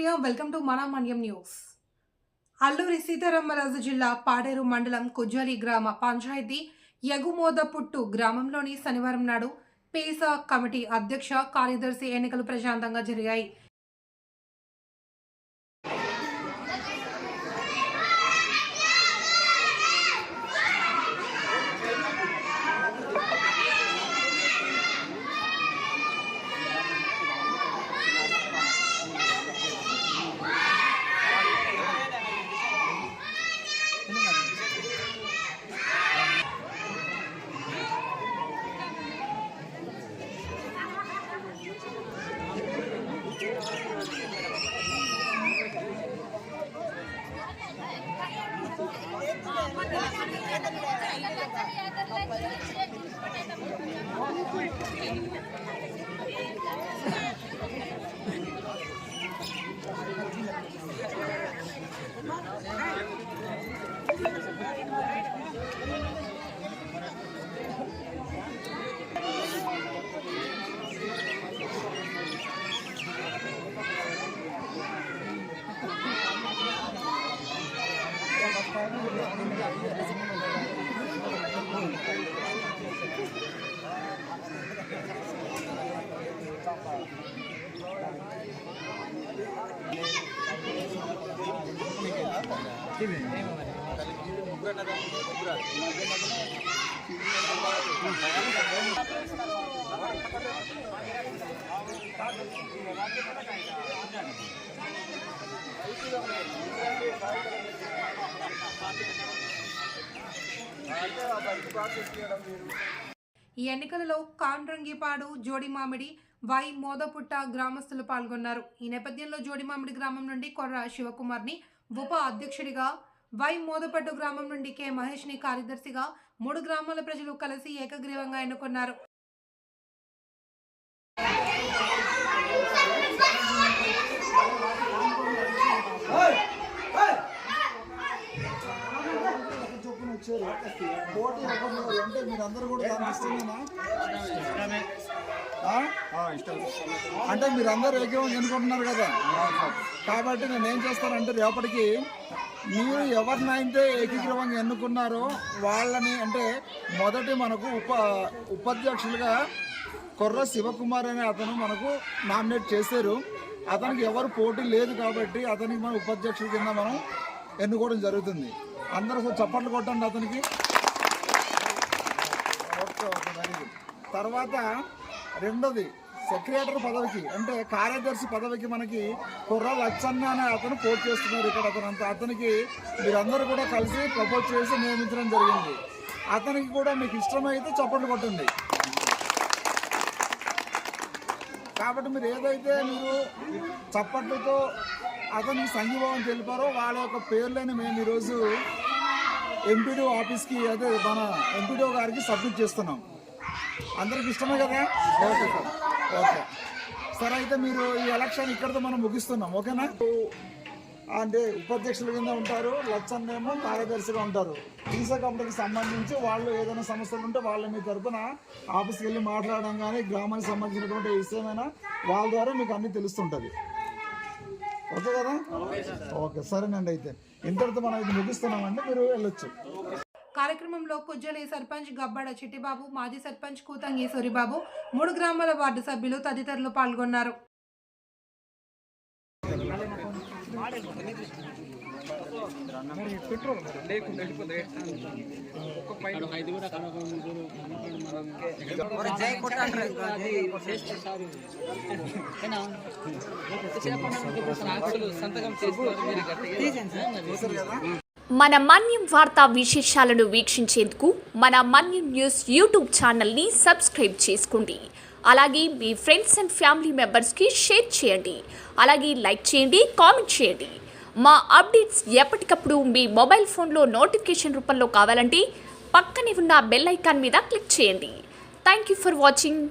Media welcome to మన మన్యం news. Alluri Sitaramaraju జిల్లా పాడేరు మండలం కుజ్జలి గ్రామ పంచాయతీ యగుమోదపుట్టు గ్రామంలోని శనివారం నాడు పేసా కమిటీ అధ్యక్ష కార్యదర్శి ఎన్నికలు ప్రశాంతంగా జరిగాయి. ఈ ఎన్నికలలో కాండ్రంగిపాడు జోడిమామిడి వై మోదపుట్ట గ్రామస్తులు పాల్గొన్నారు. ఈ నేపథ్యంలో జోడిమామిడి గ్రామం నుండి కొర్ర శివకుమార్ని ఉప అధ్యక్షుడిగా, వై మోదపట్టు గ్రామం నుండి కె మహేష్ని కార్యదర్శిగా 3 గ్రామాల ప్రజలు కలిసి ఏకగ్రీవంగా ఎన్నుకున్నారు. అంటే మీరందరూ ఏకీభవంగా ఎన్నుకుంటున్నారు కదా, కాబట్టి నేను ఏం చేస్తానంటే రేపటికి మీరు ఎవరినైతే ఏకీగ్రీవంగా ఎన్నుకున్నారో వాళ్ళని, అంటే మొదటి మనకు ఉపాధ్యక్షులుగా కొర్ర శివకుమార్ అనే అతను మనకు నామినేట్ చేశారు. అతనికి ఎవరు పోటీ లేదు కాబట్టి అతనికి మనం ఉపాధ్యక్షుల కింద మనం ఎన్నుకోవడం జరుగుతుంది. అందరూ చప్పట్లు కొట్టండి అతనికి. Okay okay, very good. తర్వాత రెండోది సెక్రటరీ పదవికి, అంటే కార్యదర్శి పదవికి మనకి కుర్ర లచ్చన్న అనే అతను పోటీ చేస్తున్నారు ఇక్కడ. అతనికి మీరందరూ కూడా కలిసి ప్రపోజ్ చేసి నియమించడం జరిగింది. అతనికి కూడా మీకు ఇష్టమైతే చప్పట్లు కొట్టండి. కాబట్టి మీరు ఏదైతే మీరు చప్పట్లతో అతనికి సంఘీభావం తెలిపారో వాళ్ళ యొక్క పేర్లని మేము ఈరోజు ఎంపీడీఓ ఆఫీస్కి, అదే మన ఎంపీడీఓ గారికి సబ్మిట్ చేస్తున్నాం. అందరికి ఇష్టమే కదా? Okay sir, okay sir. అయితే మీరు ఈ ఎలక్షన్ ఇక్కడితో మనం ముగిస్తున్నాం, ఓకేనా? అంటే ఉపాధ్యక్షుల కింద ఉంటారు, లచ్చన్నేమో కార్యదర్శిగా ఉంటారు. ఈసా కంపెనీకి సంబంధించి వాళ్ళు ఏదైనా సమస్యలు ఉంటే వాళ్ళు మీ తరఫున ఆఫీస్కి వెళ్ళి మాట్లాడడం కానీ, గ్రామానికి సంబంధించినటువంటి విషయమైనా వాళ్ళ ద్వారా మీకు అన్నీ తెలుస్తుంటుంది. ఓకే కదా? ఓకే సరేనండి. అయితే ఇంతటితో మనం ఇది ముగిస్తున్నామండి, మీరు వెళ్ళొచ్చు. కార్యక్రమంలో కుజ్జలి సర్పంచ్ గబ్బడ చిట్టిబాబు, మాజీ సర్పంచ్ కూతంగి సూరిబాబు, 3 గ్రామాల వార్డు సభ్యులు తదితరులు పాల్గొన్నారు. మన మన్యం వార్తా విశేషాలను వీక్షించేందుకు మన మన్యం న్యూస్ యూట్యూబ్ ఛానల్ని సబ్స్క్రైబ్ చేసుకోండి. అలాగే మీ ఫ్రెండ్స్ అండ్ ఫ్యామిలీ మెంబర్స్కి షేర్ చేయండి. అలాగే లైక్ చేయండి, కామెంట్ చేయండి. మా అప్డేట్స్ ఎప్పటికప్పుడు మీ మొబైల్ ఫోన్లో నోటిఫికేషన్ రూపంలో కావాలంటే పక్కనే ఉన్న బెల్ ఐకాన్ మీద క్లిక్ చేయండి. Thank you for watching.